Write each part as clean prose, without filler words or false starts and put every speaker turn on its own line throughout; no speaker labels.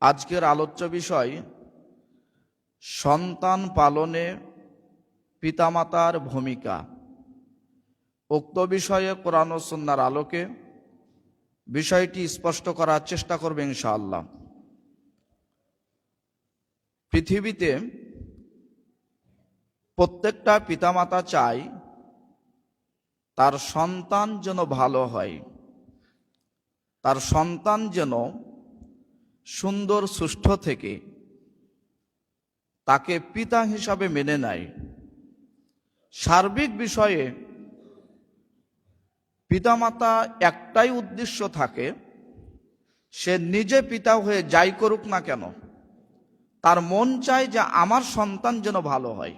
আজকের আলোচ্য বিষয় সন্তান পালনে পিতামাতার ভূমিকা। উক্ত বিষয়ে কোরআন ও সুন্নাহর আলোকে বিষয়টি স্পষ্ট করার চেষ্টা করবে ইনশাআল্লাহ। পৃথিবীতে প্রত্যেকটা পিতামাতা চায় তার সন্তান যেন ভালো হয়, তার সন্তান যেন সুন্দর সুষ্ঠু থেকে তাকে পিতা হিসাবে মেনে নেয়। সার্বিক বিষয়ে পিতামাতা একটাই উদ্দেশ্য থাকে, সে নিজে পিতা হয়ে যাই করুক না কেন তার মন চায় যে আমার সন্তান যেন ভালো হয়।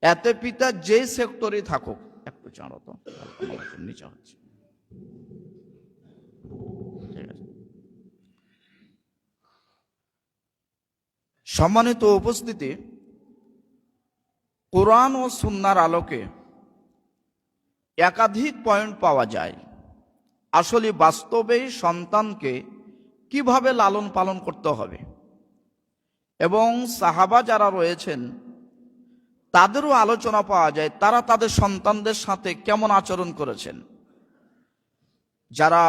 এতে পিতা যে সেক্টরে থাকুক, একটু চাঁড়ো তো, নিচে হচ্ছে, ঠিক আছে। সম্মানিত উপস্থিতি, কোরআন ও সুন্নাহর আলোকে একাধিক পয়েন্ট পাওয়া যায় আসলে বাস্তবেই সন্তানকে কিভাবে লালন পালন করতে হবে, এবং সাহাবা যারা রয়েছেন তাদেরও আলোচনা পাওয়া যায় তারা তাদের সন্তানদের সাথে কেমন আচরণ করেছেন। যারা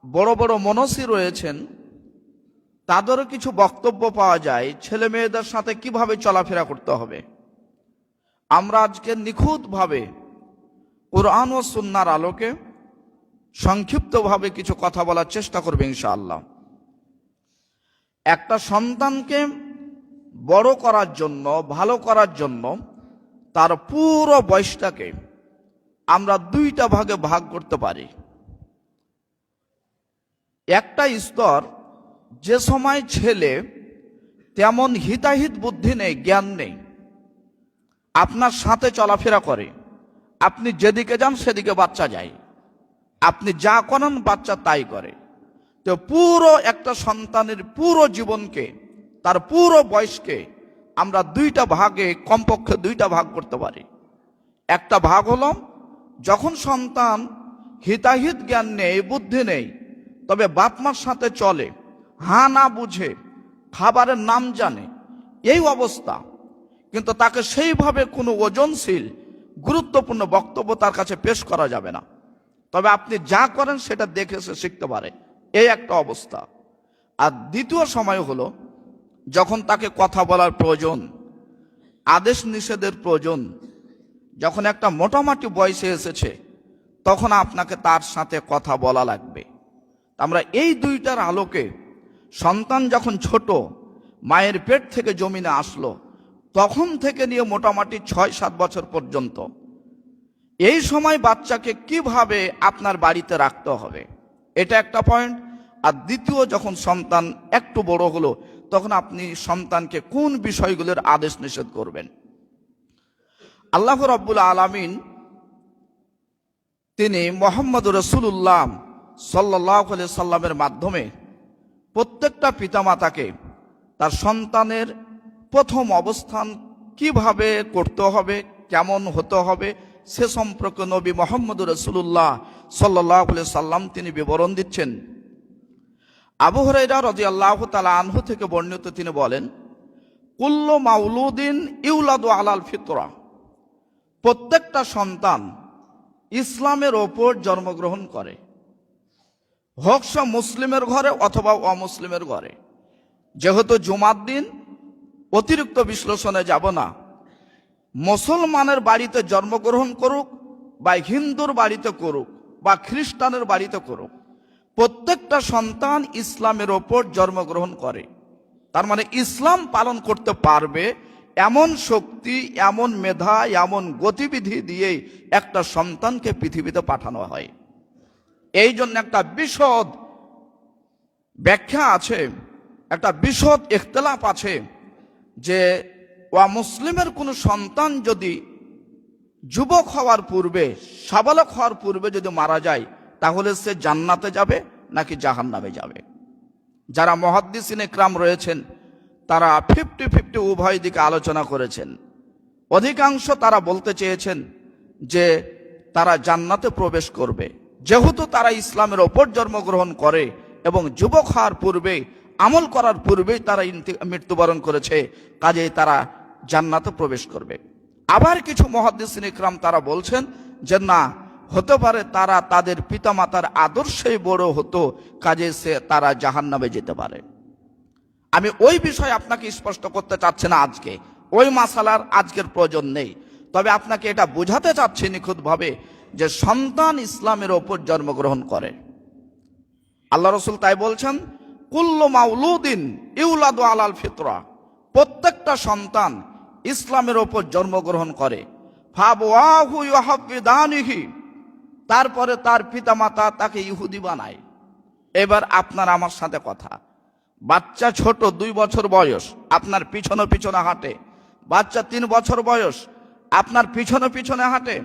বড় বড় মনসী রয়েছেন তাদেরও কিছু বক্তব্য পাওয়া যায় ছেলে মেয়েদের সাথে কিভাবে চলাফেরা করতে হবে। আমরা আজকে নিখুঁতভাবে কোরআন ও সুন্নাহর আলোকে সংক্ষিপ্তভাবে কিছু কথা বলার চেষ্টা করবে ইনশাআল্লাহ। একটা সন্তানকে বড় করার জন্য, ভালো করার জন্য তার পুরো বয়সটাকে আমরা দুইটা ভাগে ভাগ করতে পারি। একটা স্তর, যে সময় ছেলে তেমন হিতাহিত বুদ্ধি নেই, জ্ঞান নেই, আপনার সাথে চলাফেরা করে, আপনি যেদিকে যান সেদিকে বাচ্চা যায়, আপনি যা করেন বাচ্চা তাই করে। তো পুরো একটা সন্তানের পুরো জীবনকে, তার পুরো বয়সকে আমরা দুইটা ভাগে, কমপক্ষে দুইটা ভাগ করতে পারি। একটা ভাগ হলো যখন সন্তান হিতাহিত জ্ঞান নেই, বুদ্ধি নেই, তবে বাপ মার সাথে চলে, হ্যাঁ না বুঝে, খাবারের নাম জানে, এই অবস্থা, কিন্তু তাকে সেইভাবে কোনো ওজনশীল গুরুত্বপূর্ণ বক্তব্য তার কাছে পেশ করা যাবে না, তবে আপনি যা করেন সেটা দেখে সে শিখতে পারে, এই একটা অবস্থা। আর দ্বিতীয় সময় হলো যখন তাকে কথা বলার প্রয়োজন, আদেশ নিষেধের প্রয়োজন, যখন একটা মোটামুটি বয়সে এসেছে তখন আপনাকে তার সাথে কথা বলা লাগবে। আমরা এই দুইটার আলোকে, সন্তান যখন ছোট, মায়ের পেট থেকে জমিনে আসলো তখন থেকে নিয়ে মোটামুটি 6-7 বছর পর্যন্ত, এই সময় বাচ্চাকে কিভাবে আপনার বাড়িতে রাখতে হবে, এটা একটা পয়েন্ট। আর দ্বিতীয়, যখন সন্তান একটু বড় হলো তখন আপনি সন্তানকে কোন বিষয়গুলোর আদেশ নিষেধ করবেন। আল্লাহ রাব্বুল আলামিন তিনি মুহাম্মদ রাসূলুল্লাহ সাল্লাল্লাহু আলাইহি সাল্লামের মাধ্যমে প্রত্যেকটা পিতামাতাকে তার সন্তানের প্রথম অবস্থান কিভাবে করতে হবে, কেমন হতে হবে, সে সম্পর্কে নবী মুহাম্মদ রাসূলুল্লাহ সাল্লাল্লাহু আলাইহি সাল্লাম তিনি বিবরণ দিচ্ছেন। আবু হুরায়রা রাদিয়াল্লাহু তাআলা আনহু থেকে বর্ণিত, তিনি বলেন, কুল্লু মাউলুদিন ইউলাদু আলাল ফিতরা, প্রত্যেকটা সন্তান ইসলামের ওপর জন্মগ্রহণ করে, হোক সে মুসলিমের ঘরে অথবা অমুসলিমের ঘরে। যেহেতু জুমার দিন, অতিরিক্ত বিশ্লেষণে যাব না, মুসলমানের বাড়িতে জন্মগ্রহণ করুক বা হিন্দুর বাড়িতে করুক বা খ্রিস্টানের বাড়িতে করুক, প্রত্যেকটা সন্তান ইসলামের ওপর জন্মগ্রহণ করে। তার মানে ইসলাম পালন করতে পারবে এমন শক্তি, এমন মেধা, এমন গতিবিধি দিয়েই একটা সন্তানকে পৃথিবীতে পাঠানো হয়। এই জন্য একটা বিশদ ব্যাখ্যা আছে, একটা বিশদ ইখতিলাফ আছে যে মুসলিমের কোনো সন্তান যদি যুবক হওয়ার পূর্বে, সাবালক হওয়ার পূর্বে যদি মারা যায় তাহলে সে জান্নাতে যাবে নাকি জাহান্নামে যাবে। যারা মুহাদ্দিসিন ইকরাম রয়েছেন তারা 50-50 উভয় দিকে আলোচনা করেছেন। অধিকাংশ তারা বলতে চেয়েছেন যে তারা জান্নাতে প্রবেশ করবে, যেহেতু তারা ইসলামের ওপর জন্মগ্রহণ করে এবং যুবক হওয়ার পূর্বে আমল করার পূর্বেই তারা মৃত্যুবরণ করেছে, কাজেই তারা জান্নাতে প্রবেশ করবে। আবার কিছু মুহাদ্দিসিন ইকরাম তারা বলছেন যে না, হতে পারে তারা তাদের পিতামাতার আদর্শেই বড় হতো, কাজে তারা জাহান্নামে যেতে পারে। আমি ওই বিষয়ে আপনাকে স্পষ্ট করতে চাচ্ছি না আজকে, ওই মাসালার আজকের প্রয়োজন নেই। তবে আপনাকে এটা বোঝাতে চাচ্ছি নিখুঁতভাবে যে সন্তান ইসলামের ওপর জন্মগ্রহণ করে। আল্লাহ রাসূল তাই বলছেন, কুল্লু মাউলুদিন ইউলাদু আলাল ফিতরা, প্রত্যেকটা সন্তান ইসলামের ওপর জন্মগ্রহণ করে। ফাবওয়াহু ইউহাফিদানিহি, তারপরে তার পিতামাতা তাকে ইহুদি বানায়। এবার আপনার আমার সাথে কথা, বাচ্চা ছোট 2 বছর বয়স আপনার পিছনে পিছনে হাঁটে, বাচ্চা 3 বছর বয়স আপনার পিছনে পিছনে হাঁটে,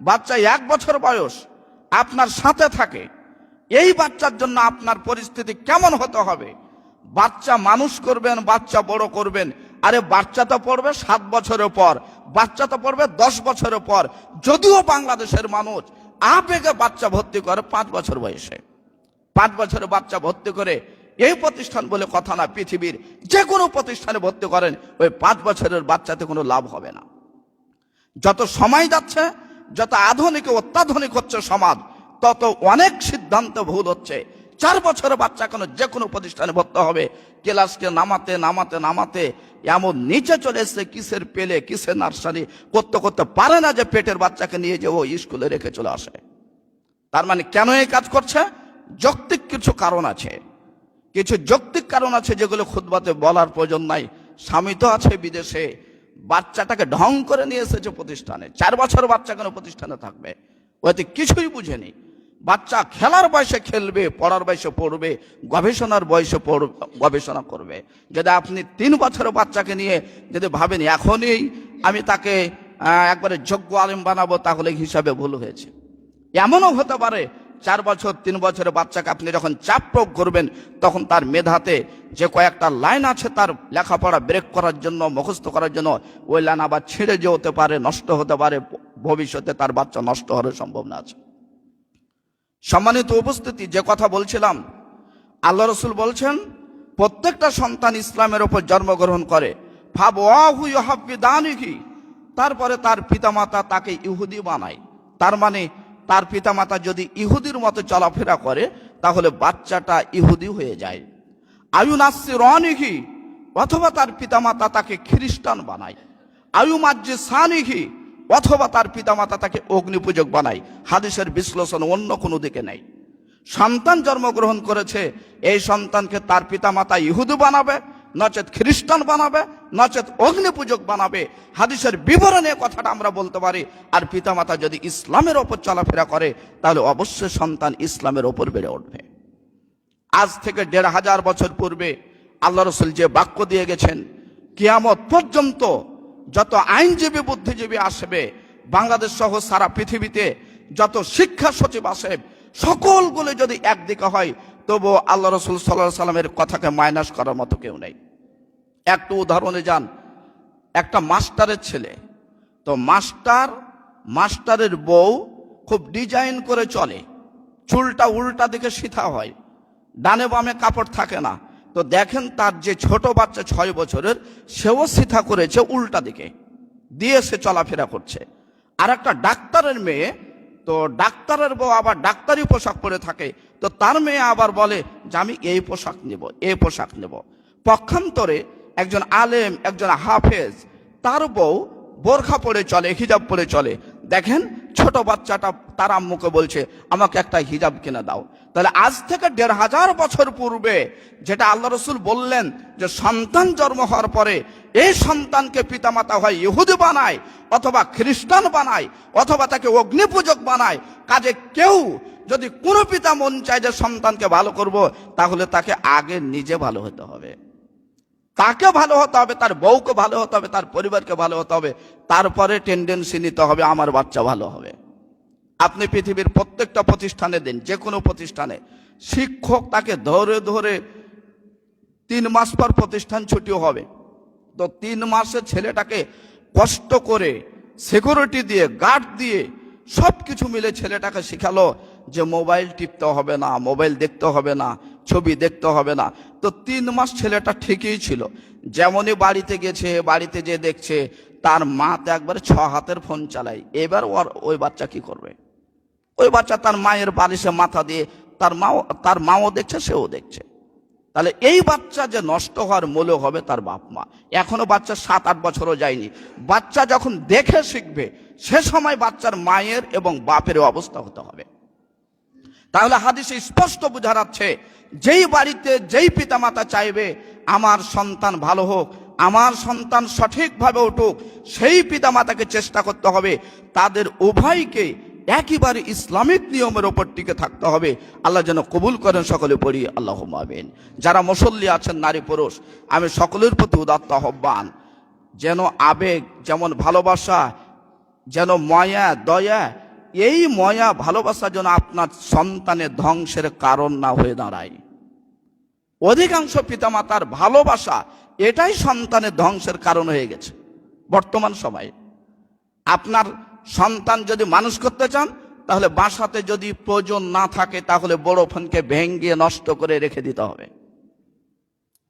বাচ্চা 1 বছর বয়স আপনার সাথে থাকে। এই বাচ্চার জন্য আপনার পরিস্থিতি কেমন হতে হবে? বাচ্চা মানুষ করবেন, বাচ্চা বড় করবেন, আরে বাচ্চা তো পড়বে 7 বছরের পর, বাচ্চা তো পড়বে 10 বছরের পর। যদিও বাংলাদেশের মানুষ আবেগে বাচ্চা ভর্তি করে 5 বছর বয়সে, 5 বছরের বাচ্চা ভর্তি করে, এই প্রতিষ্ঠান বলে কথা না, পৃথিবীর যে কোনো প্রতিষ্ঠানে ভর্তি করেন, ওই 5 বছরের বাচ্চাতে কোনো লাভ হবে না। যত সময় যাচ্ছে, যত আধুনিক অত্যাধুনিক হচ্ছে সমাজ, তত অনেক সিদ্ধান্ত ভুল হচ্ছে। 4 বছরের বাচ্চা কেন যে কোনো প্রতিষ্ঠানে ভর্তি হবে, ক্লাসকে নামাতে নামাতে নামাতে এমন নিচে চলে এসছে, কিসের পেলে কিসের নার্সারি করতে করতে পারে না যে পেটের বাচ্চাকে নিয়ে যে ও স্কুলে রেখে চলে আসে। তার মানে কেন এই কাজ করছে? যৌক্তিক কিছু কারণ আছে, কিছু যৌক্তিক কারণ আছে যেগুলো খুতবাতে বলার প্রয়োজন নাই। স্বামী তো আছে বিদেশে, বাচ্চাটাকে ঢং করে নিয়ে এসেছে প্রতিষ্ঠানে। 4 বছর বাচ্চা কেন প্রতিষ্ঠানে থাকবে? ওতে কিছুই বুঝেনি। বাচ্চা খেলার বয়সে খেলবে, পড়ার বয়সে পড়বে, গবেষণার বয়সে গবেষণা করবে। যদি আপনি 3 বছরের বাচ্চাকে নিয়ে যদি ভাবেন এখনই আমি তাকে একবারে যোগ্য আলেম বানাবো, তাহলে হিসাবে ভুল হয়েছে। এমনও হতে পারে 4 বছর 3 বছরের বাচ্চাকে আপনি যখন চাপ প্রয়োগ করবেন, তখন তার মেধাতে যে কয়েকটা লাইন আছে তার লেখাপড়া ব্রেক করার জন্য, মুখস্থ করার জন্য, ওই লাইন আবার ছেড়ে যেতে পারে, নষ্ট হতে পারে, ভবিষ্যতে তার বাচ্চা নষ্ট হওয়ার সম্ভাবনা আছে। সম্মানিত উপস্থিতি, যে কথা বলছিলাম, আল্লাহ রাসূল বলছেন প্রত্যেকটা সন্তান ইসলামের উপর জন্মগ্রহণ করে। ফাবওয়াহু ইউহাফিদানিহি, তারপরে তার পিতামাতা তাকে ইহুদি বানায়। তার মানে তার পিতামাতা যদি ইহুদির মতো চলাফেরা করে, তাহলে বাচ্চাটা ইহুদি হয়ে যায়। আয়ুনাসসিরানিহি, অথবা তার পিতামাতা তাকে খ্রিস্টান বানায়। আয়ুমাজ্জিসানিহি, অথবা তার পিতামাতা তাকে অগ্নিপূজক বানায়। হাদিসের বিশ্লেষণ অন্য কোনো দিকে নেই। সন্তান জন্মগ্রহণ করেছে, এই সন্তানকে তার পিতামাতা ইহুদি বানাবে, নচেত খ্রিস্টান বানাবে, নচেত অগ্নিপূজক বানাবে। হাদিসের বিবরণে কথাটা আমরা বলতে পারি। আর পিতামাতা যদি ইসলামের ওপর চলাফেরা করে, তাহলে অবশ্যই সন্তান ইসলামের ওপর বেড়ে উঠবে। আজ থেকে 1500 বছর পূর্বে আল্লাহ রাসূল যে বাক্য দিয়ে গেছেন, কিয়ামত পর্যন্ত যত আইনজীবী বুদ্ধিজীবী আসবে, বাংলাদেশ সহ সারা পৃথিবীতে যত শিক্ষা সচিব আসে, সকলগুলো যদি একদিকে হয়, তবু আল্লাহ রাসূল সাল্লাল্লাহু আলাইহি সাল্লামের কথাকে মাইনাস করার মতো কেউ নেই। একটু উদাহরণে যান, একটা মাস্টারের ছেলে, তো মাস্টারের বউ খুব ডিজাইন করে চলে, চুলটা উল্টা দিকে সিধা হয়, ডানে বামে কাপড় থাকে না। তো দেখেন তার যে ছোট বাচ্চা 6 বছরের, সেও সিধা করেছে উল্টা দিকে দিয়ে সে চলাফেরা করছে। আর একটা ডাক্তারের মেয়ে, তো ডাক্তারের বউ আবার ডাক্তারি পোশাক পরে থাকে, তো তার মেয়ে আবার বলে যে আমি এই পোশাক নেব, এই পোশাক নেব। পক্ষান্তরে একজন আলেম, একজন হাফেজ, তার বউ বোরখা পরে চলে, হিজাব পরে চলে। দেখেন ছোট বাচ্চাটা তার আম্মুকে বলছে আমাকে একটা হিজাব কিনে দাও। তাহলে আজ থেকে 1500 বছর পূর্বে যেটা আল্লাহ রাসূল বললেন যে সন্তান জন্ম হওয়ার পরে এই সন্তানকে পিতামাতা হয় ইহুদি বানায়, অথবা খ্রিস্টান বানায়, অথবা তাকে অগ্নিপূজক বানায়। কাজে কেউ যদি কোনো পিতা মন চায় যে সন্তানকে ভালো করব, তাহলে তাকে আগে নিজে ভালো হতে হবে, তাকে ভালো হতে হবে, তার বউকে ভালো হতে হবে, তার পরিবারকে ভালো হতে হবে, তারপরে টেন্ডেন্সি নিতে হবে আমার বাচ্চা ভালো হবে। আপনি পৃথিবীর প্রত্যেকটা প্রতিষ্ঠানে দিন, যে কোনো প্রতিষ্ঠানে শিক্ষক তাকে ধরে ধরে 3 মাস পর প্রতিষ্ঠান ছুটি হবে, তো 3 মাসে ছেলেটাকে কষ্ট করে সিকিউরিটি দিয়ে, গার্ড দিয়ে, সব কিছু মিলে ছেলেটাকে শিখালো যে মোবাইল টিপতে হবে না, মোবাইল দেখতে হবে না, ছবি দেখতে হবে না। তো 3 মাস ছেলেটা ঠিকই ছিল, যেমনই বাড়িতে গেছে, বাড়িতে যে দেখছে তার মা তো একবারে 6 হাতের ফোন চালায়। এবার ওই বাচ্চা কি করবে? ওই বাচ্চা তার মায়ের বালিশে মাথা দিয়ে, তার মাও দেখছে, সেও দেখছে। তাহলে এই বাচ্চা যে নষ্ট হওয়ার মূল হবে তার বাপ মা। এখনো বাচ্চা 7-8 বছরও যায়নি, বাচ্চা যখন দেখে শিখবে সে সময় বাচ্চার মায়ের এবং বাপের অবস্থা হতে হবে। তাহলে হাদিসে স্পষ্ট বোঝা যাচ্ছে, যেই বাড়িতে যেই পিতামাতা চাইবে আমার সন্তান ভালো হোক, আমার সন্তান সঠিকভাবে উঠুক, সেই পিতামাতাকে চেষ্টা করতে হবে তাদের উভয়কে একেবারে ইসলামিক নিয়মের ওপর টিকে থাকতে হবে। আল্লাহ যেন কবুল করেন, সকলে পড়ি আল্লাহুম্মা আমিন। যারা মুসল্লি আছেন নারী পুরুষ, আমি সকলের প্রতি উদাত্ত আহ্বান, যেন আবেগ, যেমন ভালোবাসা, যেন মায়া দয়া, এই মায়া ভালোবাসা যেন আপনার সন্তানের ধ্বংসের কারণ না হয়ে দাঁড়ায়। অধিকাংশ পিতামাতার ভালোবাসা এটাই সন্তানের ধ্বংসের কারণ হয়ে গেছে বর্তমান সময়ে। আপনার সন্তান যদি মানুষ করতে চান, তাহলে বাসাতে যদি প্রয়োজন না থাকে তাহলে বড় ফোনকে ভেঙে নষ্ট করে রেখে দিতে হবে,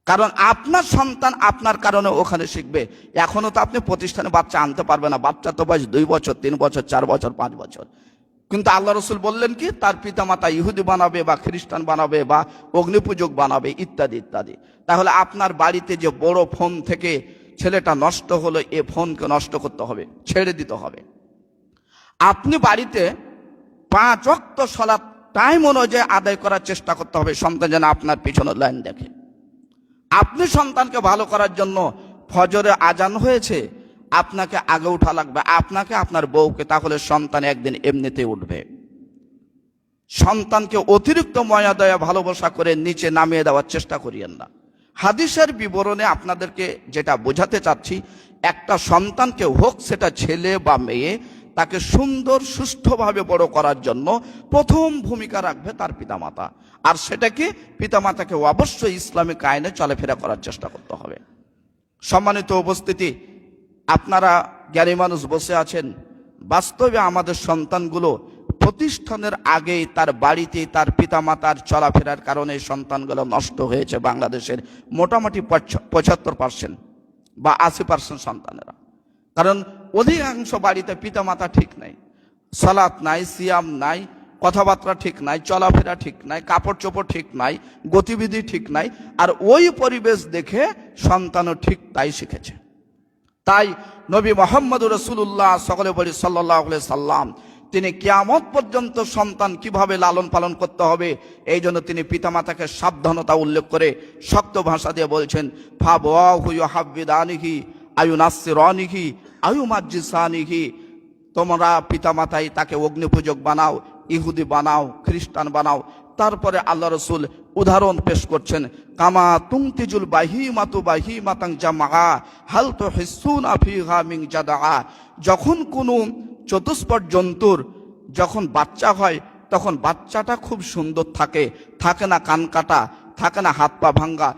কারণ আপনার সন্তান আপনার কারণে ওখানে শিখবে। এখনো তো আপনি প্রতিষ্ঠানে বাচ্চা আনতে পারবেন না, বাচ্চা তো বয়স 2 বছর, 3 বছর, 4 বছর, 5 বছর। কিন্তু আল্লাহ রসুল বললেন কি, তার পিতামাতা ইহুদি বানাবে বা খ্রিস্টান বানাবে বা অগ্নিপূজক বানাবে ইত্যাদি ইত্যাদি। তাহলে আপনার বাড়িতে যে বড় ফোন থেকে ছেলেটা নষ্ট হলো, এ ফোনকে নষ্ট করতে হবে, ছেড়ে দিতে হবে। আপনি বাড়িতে 5 ওয়াক্ত সালাত টাইম অনুযায়ী আদায় করার চেষ্টা করতে হবে, সন্তান যেন আপনার পিছনে লাইন দেখে। আপনি সন্তানকে ভালো করার জন্য ফজরে আজান হয়েছে, আপনাকে আগে উঠা লাগবে, আপনাকে আপনার বউকে, তাহলে সন্তান একদিন এমনিতে উঠবে। সন্তানকে অতিরিক্ত মায়া দয়া ভালোবাসা করে নিচে নামিয়ে দেওয়ার চেষ্টা করিয়েন না। হাদিসের বিবরণে আপনাদেরকে যেটা বোঝাতে চাচ্ছি, একটা সন্তানকে হোক সেটা ছেলে বা মেয়ে, তাকে সুন্দর সুষ্ঠুভাবে বড় করার জন্য প্রথম ভূমিকা রাখবে তার পিতামাতা। আর সেটাকে পিতামাতাকে অবশ্যই ইসলামিক আইনে চলাফেরা করার চেষ্টা করতে হবে। সম্মানিত উপস্থিতি, আপনারা জ্ঞানী মানুষ বসে আছেন, বাস্তবে আমাদের সন্তানগুলো প্রতিষ্ঠানের আগেই তার বাড়িতেই তার পিতামাতার চলাফেরার কারণে সন্তানগুলো নষ্ট হয়েছে। বাংলাদেশের মোটামুটি 75% বা 80% সন্তানেরা, কারণ অধিকাংশ বাড়িতে পিতামাতা ঠিক নাই, সালাত নাই, সিয়াম নাই, কথাবার্তা ঠিক নাই, চলাফেরা ঠিক নাই, কাপড় চোপড় ঠিক নাই, গতিবিধি ঠিক নাই, আর ওই পরিবেশ দেখে সন্তানও ঠিক তাই শিখেছে। তাই নবী মুহাম্মদ রাসূলুল্লাহ সকলে বলি সাল্লাল্লাহু আলাইহি সাল্লাম, তিনি কিয়ামত পর্যন্ত সন্তান কিভাবে লালন পালন করতে হবে এই জন্য তিনি পিতামাতাকে সাবধানতা উল্লেখ করে শক্ত ভাষা দিয়ে বলছেন, ফাবওয়াহু ইউহাব্বিদানিহি আয়ুনাসসিরানিহি আয়ুমাজ্জিসানিহি, তোমরা পিতামাতাই তাকে অগ্নিপূজক বানাও, ইহুদি বানাও, খ্রিস্টান বানাও। তারপরে আল্লাহ রসুল উদাহরণ পেশ করছেন, কামা তুমতিজুল বাহিমাতু বাহিমাতাং জামআ হাল তুহিসুনা ফিহা মিন জাদআ। যখন কোনো চতুষ্পদ জন্তুর যখন বাচ্চা হয়, তখন বাচ্চাটা খুব সুন্দর থাকে, থাকে না কান কাটা, থাকে না হাত পা ভাঙ্গা।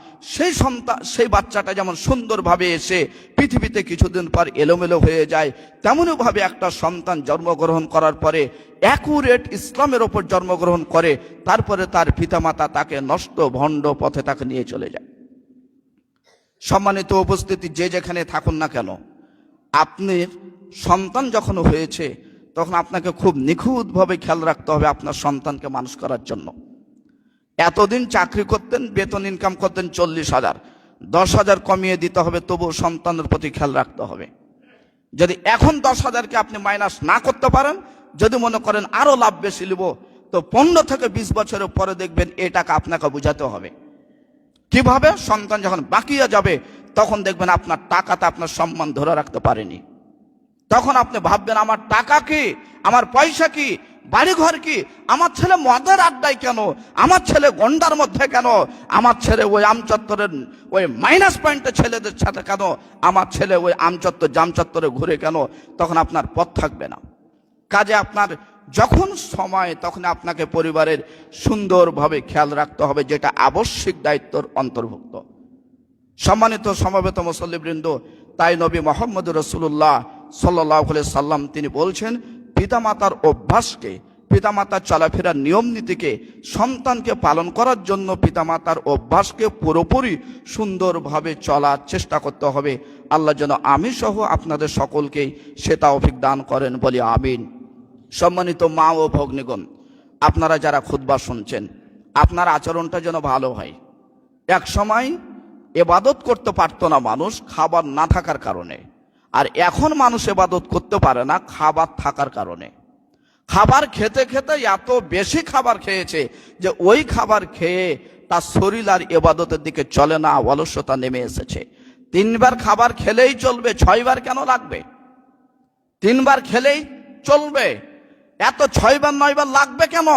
সেই বাচ্চাটা যেমন সুন্দরভাবে এসে পৃথিবীতে কিছুদিন পর এলোমেলো হয়ে যায়, তেমনইভাবে একটা সন্তান জন্মগ্রহণ করার পরে অ্যাকুরেট ইসলামের ওপর জন্মগ্রহণ করে, তারপরে তার পিতামাতা তাকে নষ্ট ভণ্ড পথে তাকে নিয়ে চলে যায়। সম্মানিত উপস্থিতি, যে যেখানে থাকুন না কেন, আপনার সন্তান যখন হয়েছে তখন আপনাকে খুব নিখুঁতভাবে খেয়াল রাখতে হবে আপনার সন্তানকে মানুষ করার জন্য। এতদিন চাকরি করতেন, বেতন ইনকাম করতেন 40,000, 10,000 কমিয়ে দিতে হবে, তবুও সন্তানের প্রতি খেয়াল রাখতে হবে। যদি এখন 10,000কে আপনি মাইনাস না করতে পারেন, যদি মনে করেন আরো লাভ বেশি নিব, তো 15 থেকে 20 বছরের পরে দেখবেন এই টাকা আপনাকে বুঝাতে হবে। কিভাবে? সন্তান যখন বাকিয়ে যাবে তখন দেখবেন আপনার টাকাতে আপনার সম্মান ধরে রাখতে পারেনি। তখন আপনি ভাববেন, আমার টাকা কি, আমার পয়সা কি, বাড়ি ঘর কি, আমার ছেলে মদের আড্ডায় কেন, আমার ছেলে গন্ডার মধ্যে কেন, আমার ছেলে ওই আমচত্বরের ওই মাইনাস পয়েন্টে ছেলেদের সাথে কেন, আমার ছেলে ওই আমচত্বর জামচত্বরে ঘুরে কেন, তখন আপনার পথ থাকবে না। কাজে আপনার যখন সময়, তখন আপনাকে পরিবারের সুন্দরভাবে খেয়াল রাখতে হবে, যেটা আবশ্যিক দায়িত্বর অন্তর্ভুক্ত। সম্মানিত সমবেত মুসল্লিবৃন্দ, তাই নবী মুহাম্মদ রাসূলুল্লাহ সাল্লাল্লাহু আলাইহি সাল্লাম তিনি বলছেন, পিতামাতার অভ্যাসকে পিতামাতার চলাফেরার নিয়ম নীতিকে সন্তানকে পালন করার জন্য পিতামাতার অভ্যাসকে পুরোপুরি সুন্দরভাবে চলার চেষ্টা করতে হবে। আল্লাহ যেন আমি সহ আপনাদের সকলকেই সে তৌফিক দান করেন বলি আমিন। সম্মানিত মা ও ভগ্নীগণ, আপনারা যারা খুতবা শুনছেন, আপনার আচরণটা যেন ভালো হয়। এক সময় ইবাদত করতে পারতো না মানুষ খাবার না থাকার কারণে, আর এখন মানুষ ইবাদত করতে পারে না খাবার থাকার কারণে। খাবার খেতে খেতে এত বেশি খাবার খেয়েছে যে ওই খাবার খেয়ে তার শরীর আর ইবাদতের দিকে চলে না, অলসতা নেমে এসেছে। 3 বার খাবার খেলেই চলবে, 6 বার কেন লাগবে? 3 বার খেলেই চলবে, এত 6 বার 9 বার লাগবে কেন?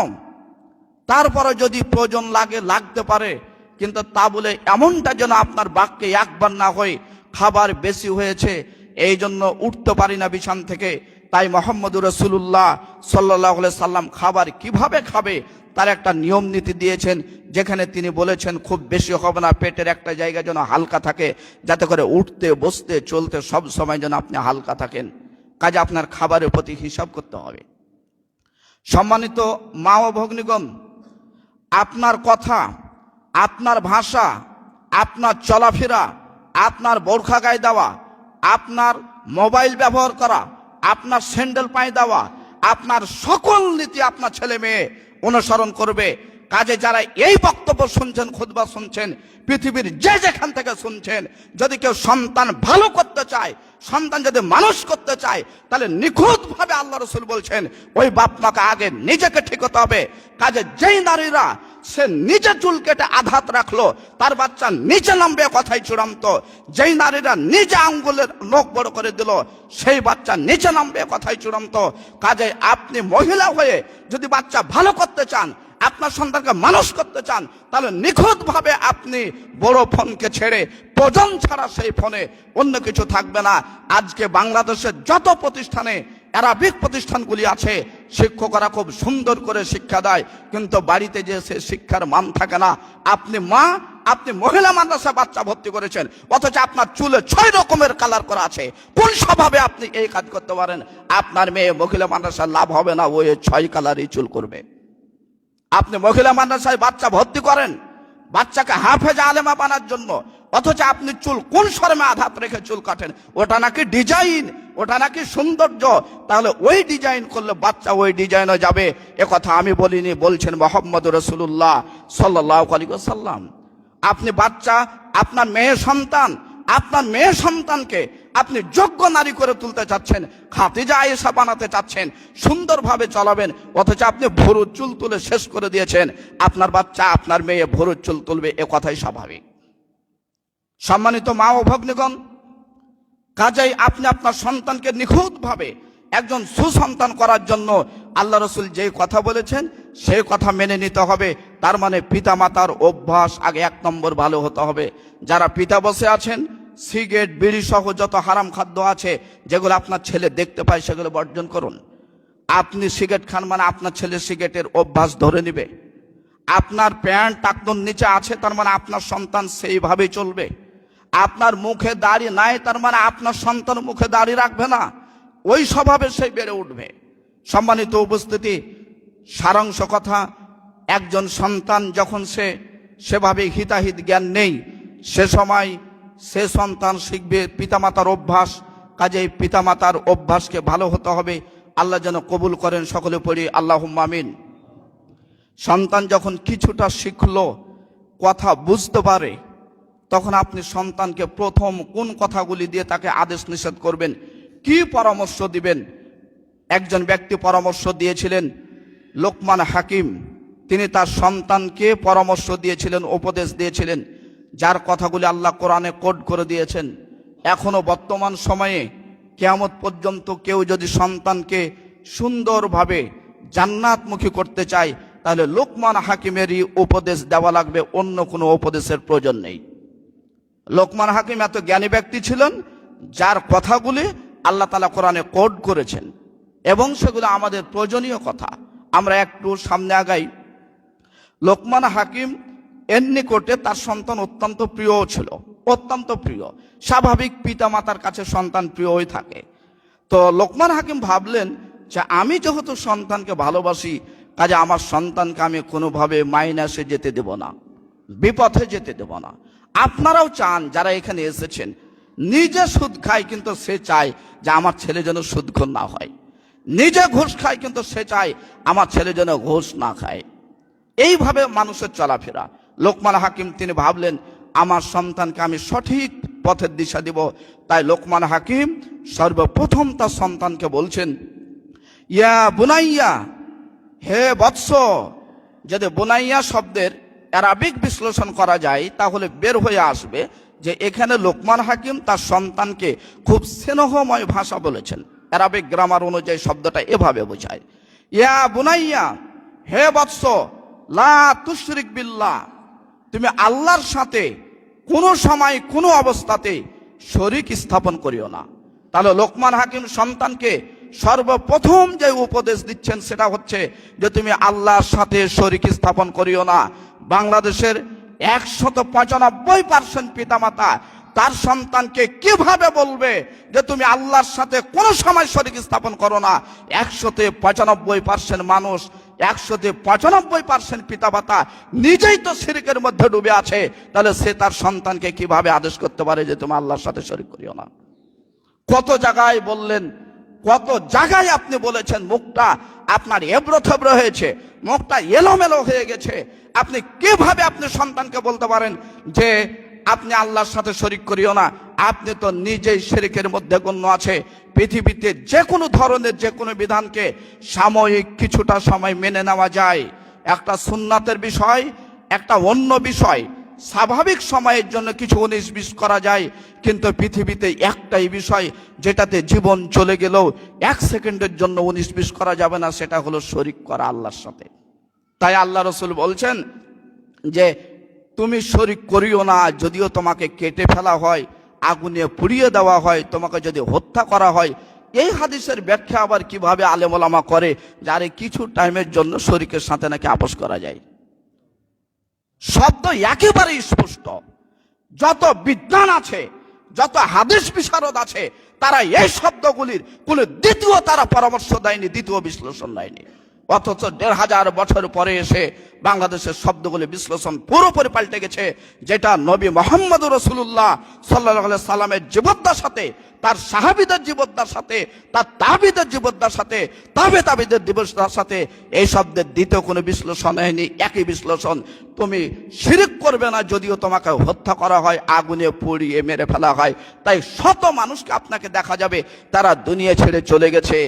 তারপরে যদি প্রয়োজন লাগে লাগতে পারে, কিন্তু তা বলে এমনটা যেন আপনার বাক্যে একবার না হয় খাবার বেশি হয়েছে এই জন্য উঠতে পারি না বিছান থেকে। তাই মুহাম্মদুর রাসূলুল্লাহ সাল্লাল্লাহু আলাইহি সাল্লাম খাবার কিভাবে খাবে তার একটা নিয়ম নীতি দিয়েছেন, যেখানে তিনি বলেছেন খুব বেশি হবে না, পেটের একটা জায়গা যেন হালকা থাকে, যাতে করে উঠতে বসতে চলতে সব সময় যেন আপনি হালকা থাকেন। কাজে আপনার খাবারের প্রতি হিসাব করতে হবে। সম্মানিত মা ও ভগ্নীগণ, আপনার কথা, আপনার ভাষা, আপনার চলাফেরা, আপনার বোরখা গায়ে দেওয়া, আপনার মোবাইল ব্যবহার করা, আপনার স্যান্ডেল পায়ে দেওয়া, আপনার সকল নীতি আপনার ছেলে মেয়ে অনুসরণ করবে। কাজে যারা এই বক্তব্য শুনছেন, খুতবা শুনছেন, পৃথিবীর যে যেখান থেকে শুনছেন, যদি কেউ সন্তান ভালো করতে চায়, সন্তান যদি মানুষ করতে চায়, তাহলে নিখুঁতভাবে আল্লাহ রাসূল বলছেন ওই বাপ মাকে আগে নিজেকে ঠিক হতে হবে। কাজে যেই নারীরা সে নিজে চুল কেটে আঘাত রাখলো, তার বাচ্চা নিচে নামবে, কথাই চূড়ান্ত। যেই নারীরা নিজে আঙ্গুলের নখ বড় করে দিল, সেই বাচ্চা নিচে নামবে, কথাই চূড়ান্ত। কাজে আপনি মহিলা হয়ে যদি বাচ্চা ভালো করতে চান, আপনার সন্তানকে মানুষ করতে চান, তাহলে নিখুঁতভাবে আপনি বড় ফোনকে ছেড়ে প্রয়োজন ছাড়া সেই ফোনে অন্য কিছু থাকবে না। আজকে বাংলাদেশের যত প্রতিষ্ঠানে অ্যারাবিক প্রতিষ্ঠানগুলি আছে, শিক্ষকরা খুব সুন্দর করে শিক্ষা দেয়, কিন্তু বাড়িতে যে সে শিক্ষার মান থাকে না। আপনি মা, আপনি মহিলা মাদ্রাসা বাচ্চা ভর্তি করেছেন, অথচ আপনার চুলে 6 রকমের কালার করা আছে। কোন স্বভাবে আপনি এই কাজ করতে পারেন? আপনার মেয়ে মহিলা মাদ্রাসার লাভ হবে না, ওই 6 কালারই চুল করবে। আপনি মহিলা মাদ্রাসায় বাচ্চা ভর্তি করেন বাচ্চাকে হাফেজা আলেমা বানার জন্য, অথচ আপনি চুল কোন শরমে আঘাত রেখে চুল কাটেন? ওটা নাকি ডিজাইন, ওটা নাকি সৌন্দর্য। তাহলে ওই ডিজাইন করলে বাচ্চা ওই ডিজাইনে যাবে, এ কথা আমি বলিনি, বলছেন মুহাম্মদুর রাসূলুল্লাহ সাল্লাল্লাহু আলাইহি ওয়াসাল্লাম। আপনি বাচ্চা, আপনার মেয়ে সন্তান, আপনার মেয়ে সন্তানকে আপনি যোগ্য নারী করে তুলতে চাচ্ছেন, খাদিজা আয়েশা বানাতে চাচ্ছেন, সুন্দরভাবে চলাবেন, অথচ আপনি ভুরুর চুল তুলে শেষ করে দিয়েছেন। আপনার বাচ্চা, আপনার মেয়ে ভুরুর চুল তুলবে, এ কথাই স্বাভাবিক। সম্মানিত মা ও ভগ্নীগণ, কাজেই আপনি আপনার সন্তানকে নিখুঁতভাবে একজন সুসন্তান করার জন্য আল্লাহ রাসূল যে কথা বলেছেন সেই কথা মেনে নিতে হবে। তার মানে পিতা মাতার অভ্যাস আগে 1 নম্বর ভালো হতে হবে। যারা পিতা বসে আছেন, সিগারেট বিড়ি সহ যত হারাম খাদ্য আছে যেগুলো আপনার ছেলে দেখতে পায় সেগুলো বর্জন করুন। আপনি সিগারেট খান মানে আপনার ছেলে সিগারেটের অভ্যাস ধরে নেবে। আপনার প্যান্ট টাকনোর নিচে আছে, তার মানে আপনার সন্তান সেইভাবেই চলবে। আপনার মুখে দাড়ি নাই, তার মানে আপনার সন্তান মুখে দাড়ি রাখবে না, ওই স্বভাবে সে বেড়ে উঠবে। সম্মানিত উপস্থিতি, সারাংশ কথা, একজন সন্তান যখন সেভাবে হিতাহিত জ্ঞান নেই, সে সময় সে সন্তান শিখবে পিতামাতার অভ্যাস। কাজেই পিতামাতার অভ্যাসকে ভালো হতে হবে। আল্লাহ যেন কবুল করেন, সকলে পড়ি আল্লাহুম্মা আমিন। সন্তান যখন কিছুটা শিখলো, কথা বুঝতে পারে, তখন আপনি সন্তানকে প্রথম কোন কথাগুলি দিয়ে তাকে আদেশ নিষেধ করবেন, কি পরামর্শ দিবেন? একজন ব্যক্তি পরামর্শ দিয়েছিলেন, লোকমান হাকিম। তিনি তার সন্তানকে পরামর্শ দিয়েছিলেন, উপদেশ দিয়েছিলেন, যার কথাগুলি আল্লাহ কোরআনে কোড করে দিয়েছেন। এখনো বর্তমান সময়ে কিয়ামত পর্যন্ত কেউ যদি সন্তানকে সুন্দরভাবে জান্নাতমুখী করতে চায়, তাহলে লোকমান হাকিমেরই উপদেশ দেওয়া লাগবে, অন্য কোনো উপদেশের প্রয়োজন নেই। লোকমান হাকিম এত জ্ঞানী ব্যক্তি ছিলেন, যার কথাগুলি আল্লাহ তাআলা কোরআনে কোড করেছেন, এবং সেগুলো আমাদের প্রয়োজনীয় কথা। আমরা একটু সামনে আগাই। লোকমান হাকিম এর নিকটে তার সন্তান অত্যন্ত প্রিয় ছিল, অত্যন্ত প্রিয়। স্বাভাবিক পিতা মাতার কাছে সন্তান প্রিয়ই থাকে। তো লোকমান হাকিম ভাবলেন যে আমি যেহেতু সন্তানকে ভালোবাসি, কাজে আমার সন্তানকে আমি কোনোভাবে মাইনাসে যেতে দেব না, বিপথে যেতে দেব না। আপনারাও চান, যারা এখানে এসেছেন, নিজে সুদ খায় কিন্তু সে চায় যে আমার ছেলে যেন সুদখোর না হয়, নিজে ঘুষ খায় কিন্তু সে চায় আমার ছেলে যেন ঘুষ না খায়। এইভাবে মানুষের চলাফেরা। লোকমান হাকিম তিনি ভাবলেন আমার সন্তানকে আমি সঠিক পথের দিশা দিব। তাই লোকমান হাকিম সর্বপ্রথম তার সন্তানকে বলছেন, ইয়া বুনাইয়া, হে বৎস। যদি বুনাইয়া শব্দের আরবিক বিশ্লেষণ করা যায় তাহলে বের হয়ে আসবে যে এখানে লোকমান হাকিম তার সন্তানকে খুব স্নেহময় ভাষা বলেছেন। আরবিক গ্রামার অনুযায়ী শব্দটা এভাবে বোঝায়, ইয়া বুনাইয়া, হে বৎস, লা তুশরিক বিল্লাহ, তুমি আল্লাহর সাথে কোনো সময় কোনো অবস্থাতে শরীক স্থাপন করিও না। তাহলে লোকমান হাকিম সন্তানকে সর্বপ্রথম যে উপদেশ দিচ্ছেন সেটা হচ্ছে যে তুমি আল্লাহর সাথে শরীক স্থাপন করিও না। বাংলাদেশের 195% পিতামাতা তার সন্তানকে কিভাবে বলবে যে তুমি আল্লাহর সাথে কোনো সময় শরীক স্থাপন করো না? 195% মানুষ, 195% পিতামাতা নিজেই তো শিরকের মধ্যে ডুবে আছে, তাহলে সে তার সন্তানকে কিভাবে আদেশ করতে পারে যে তুমি আল্লাহর সাথে শরীক করিও না? কত জায়গায় বললেন, কত জায়গায় আপনি বলেছেন, মুখটা আপনার এবড়ো থেবড়ো হয়েছে, মুখটা এলোমেলো হয়ে গেছে। আপনি কিভাবে আপনি সন্তানকে বলতে পারেন যে আপনি আল্লাহর সাথে শরীক করিও না? আপনি তো নিজেই শিরকের মধ্যে গণ্য আছে। পৃথিবীতে যে কোনো ধরনের যে কোনো বিধানকে সাময়িক কিছুটা সময় মেনে নেওয়া যায়, একটা সুন্নাতের বিষয়, একটা অন্য বিষয় স্বাভাবিক সময়ের জন্য কিছু 19-20 করা যায়, কিন্তু পৃথিবীতে একটাই বিষয় যেটাতে জীবন চলে গেলেও 1 সেকেন্ডের জন্য 19-20 করা যাবে না, সেটা হলো শরীক করা আল্লাহর সাথে। তাই আল্লাহ রসুল বলছেন যে তুমি শরীক করিও না। যদিও তোমাকে কেটে ফেলা হয়, আগুনে পুড়িয়ে দেওয়া হয়, তোমাকে যদি হত্যা করা হয়। এই হাদিসের ব্যাখ্যা আবার কিভাবে আলেম ওলামা করে, যারে কিছু টাইমের জন্য শরীকের সাথে নাকি আপোষ করা যায়। শব্দ একেবারে স্পষ্ট। যত বিদ্বান আছে, যত হাদিস বিশারদ আছে, তারা এই শব্দগুলির কোনো দ্বিতীয় তারা পরামর্শ দেয়নি, দ্বিতীয় বিশ্লেষণ দেয়নি। অথচ 1500 বছর পরে এসে বাংলাদেশের শব্দগুলি বিশ্লেষণ পুরোপুরি পাল্টে গেছে। যেটা নবী মুহাম্মদ রাসূলুল্লাহ সাল্লাল্লাহু আলাইহি সাল্লামের জীবদ্দার সাথে, তার সাহাবীদের জীবদ্দার সাথে, তার তাবিদের জীবদ্দার সাথে, তাবিদের জীবদ্দার সাথে এই শব্দের দ্বিতীয় কোনো বিশ্লেষণ হয়নি, একই বিশ্লেষণ। তুমি শিরক করবে না যদিও তোমাকে হত্যা করা হয়, আগুনে পুড়িয়ে মেরে ফেলা হয়। তাই শত মানুষকে আপনাকে দেখা যাবে তারা দুনিয়া ছেড়ে চলে গেছে,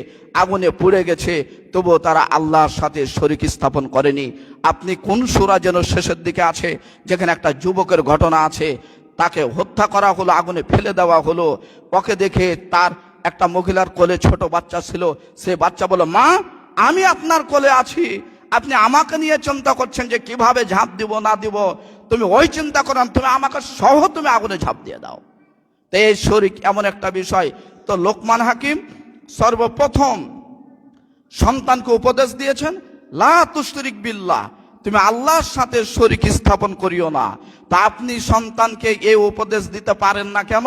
আগুনে পুড়ে গেছে, তবুও তারা আল্লাহর সাথে শরীক স্থাপন করেনি। আপনি কোন সূরা যেন শেষের দিকে আছে, যেখানে একটা যুবকের ঘটনা আছে, তাকে হত্যা করা হলো, আগুনে ফেলে দেওয়া হলো। ওকে দেখে তার একটা মহিলার কোলে ছোট বাচ্চা ছিল, সে বাচ্চা বলল, মা আমি আপনার কোলে আছি, আপনি আমাকে নিয়ে চিন্তা করছেন যে কিভাবে ঝাঁপ দিব না দিব, তুমি ওই চিন্তা করেন, তুমি আমাকে সহ তুমি আগুনে ঝাঁপ দিয়ে দাও। তো এই শরীক এমন একটা বিষয়। তো লোকমান হাকিম সর্বপ্রথম সন্তানকে উপদেশ দিয়েছেন, লা তুশরিক বিল্লাহ, তুমি আল্লাহর সাথে শরীক স্থাপন করিও না। তা আপনি সন্তানকে এই উপদেশ দিতে পারেন না কেন?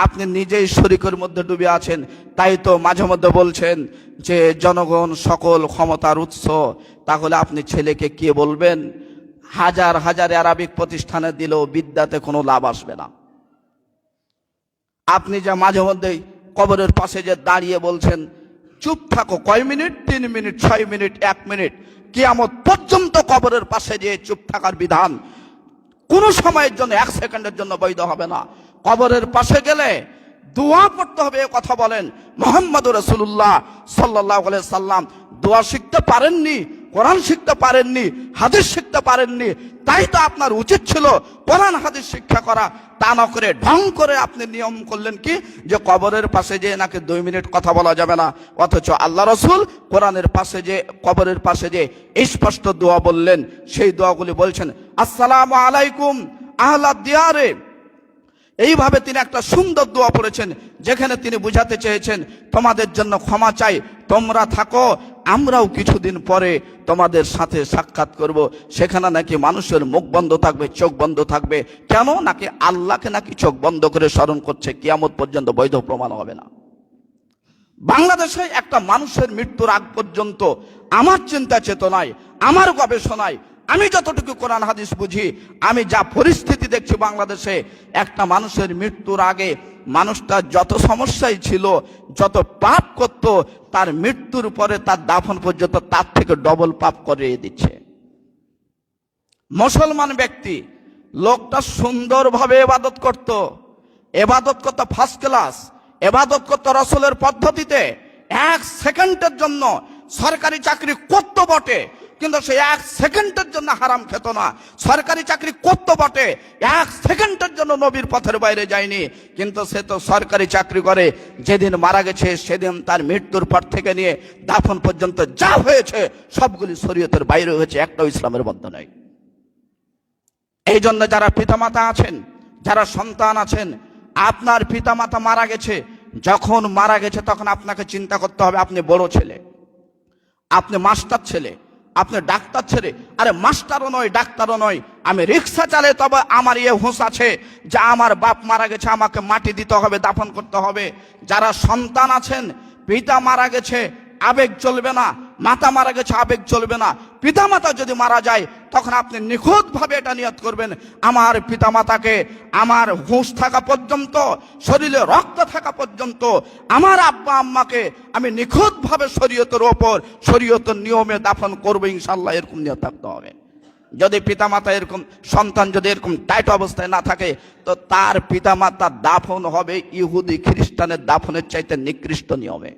আপনি নিজেই শরীকের মধ্যে ডুবে আছেন। তাই তো মাঝে মধ্যে বলছেন যে জনগণ সকল ক্ষমতার উৎস। তাহলে আপনি ছেলেকে কি বলবেন? হাজার হাজার আরবিক প্রতিষ্ঠানে দিলেও বিদ্যাতে কোনো লাভ আসবে না। আপনি যা মাঝে মধ্যেই কবরের পাশে যে দাঁড়িয়ে বলছেন চুপ থাকো, কয় মিনিট? 3 মিনিট, 6 মিনিট, 1 মিনিট, কিয়ামত পর্যন্ত কবরের পাশে যে চুপ থাকার বিধান কোন সময়ের জন্য 1 সেকেন্ডের জন্য বৈধ হবে না। কবরের পাশে গেলে দোয়া পড়তে হবে, কথা বলেন মুহাম্মদ রাসূলুল্লাহ সাল্লাল্লাহু আলাইহি সাল্লাম দোয়া শিখতে পারেননি, কোরআন শিখতে পারেননি, হাদিস শিখতে পারেননি। তাই তো আপনার উচিত ছিল কোরআন হাদিস শিক্ষা করা। তা না করে ঢং করে আপনি নিয়ম করলেন কি যে কবরের পাশে যে নাকি 2 মিনিট কথা বলা যাবে না। অথচ আল্লাহ রাসূল কোরআনের পাশে যে, কবরের পাশে যে স্পষ্ট দোয়া বললেন, সেই দোয়াগুলি বলছেন আসসালামু আলাইকুম আহলাদ দিয়ারে। এইভাবে তিনি একটা সুন্দর দোয়া পড়েছেন, যেখানে তিনি বুঝাতে চেয়েছেন তোমাদের জন্য ক্ষমা চাই, তোমরা থাকো, আমরাও কিছুদিন পরে তোমাদের সাথে সাক্ষাৎ করব। সেখানে নাকি মানুষের মুখ বন্ধ থাকবে, চোখ বন্ধ থাকবে। কেন? নাকি আল্লাহকে নাকি চোখ বন্ধ করে স্মরণ করছে, কিয়ামত পর্যন্ত বৈধ প্রমাণ হবে না। বাংলাদেশে একটা মানুষের মৃত্যুর আগ পর্যন্ত আমার চিন্তা চেতনায়, আমার গবেষণায়, আমি যতটুকু কোরআন হাদিস বুঝি, আমি যা পরিস্থিতি দেখছি বাংলাদেশে, একটা মানুষের মৃত্যুর আগে মানুষটা যত সমস্যায় ছিল, যত পাপ করত, তার মৃত্যুর পরে তার দাফন পর্যন্ত তার থেকে ডবল পাপ করিয়ে দিচ্ছে। মুসলমান ব্যক্তি, লোকটা সুন্দরভাবে ইবাদত করত ফার্স্ট ক্লাস, ইবাদত করত রাসূলের পদ্ধতিতে, এক সেকেন্ডের জন্য সরকারি চাকরি করত বটে, কিন্তু সে এক সেকেন্ডের জন্য হারাম খেত না। সরকারি চাকরি করত বটে, এক সেকেন্ডের জন্য নবীর পথের বাইরে যায়নি, কিন্তু সে তো সরকারি চাকরি করে। যেদিন মারা গেছে সেদিন তার মৃত্যুর পর থেকে নিয়ে দাফন পর্যন্ত যা হয়েছে সবগুলি শরীয়তের বাইরে হয়েছে, একটাও ইসলামের মধ্যে নয়। এই জন্য যারা পিতামাতা আছেন, যারা সন্তান আছেন, আপনার পিতামাতা মারা গেছে, যখন মারা গেছে তখন আপনাকে চিন্তা করতে হবে, আপনি বড় ছেলে, আপনি মাস্টার ছেলে, আপনি ডাক্তার ছেলে। আরে মাস্টারও নয়, ডাক্তারও নয়, আমি রিক্সা চালাই, তবে আমার হুঁশ আছে যে আমার বাপ মারা গেছে, আমাকে মাটি দিতে হবে, দাফন করতে হবে। যারা সন্তান আছেন, পিতা মারা গেছে, আবেগ চলবে না, মাতা মারা গেছে, আবেগ চলবে না। পিতামাতা যদি মারা যায় তখন আপনি নিখুঁতভাবে এটা নিয়ত করবেন, আমার পিতামাতাকে আমার হুঁশ থাকা পর্যন্ত, শরীরে রক্ত থাকা পর্যন্ত, আমার আব্বা আম্মাকে আমি নিখুঁতভাবে শরীয়তের ওপর, শরীয়তের নিয়মে দাফন করবো ইনশাআল্লাহ, এরকম নিয়ত থাকতে হবে। যদি পিতামাতা এরকম, সন্তান যদি এরকম টাইট অবস্থায় না থাকে, তো তার পিতামাতার দাফন হবে ইহুদি খ্রিস্টানের দাফনের চাইতে নিকৃষ্ট নিয়মে।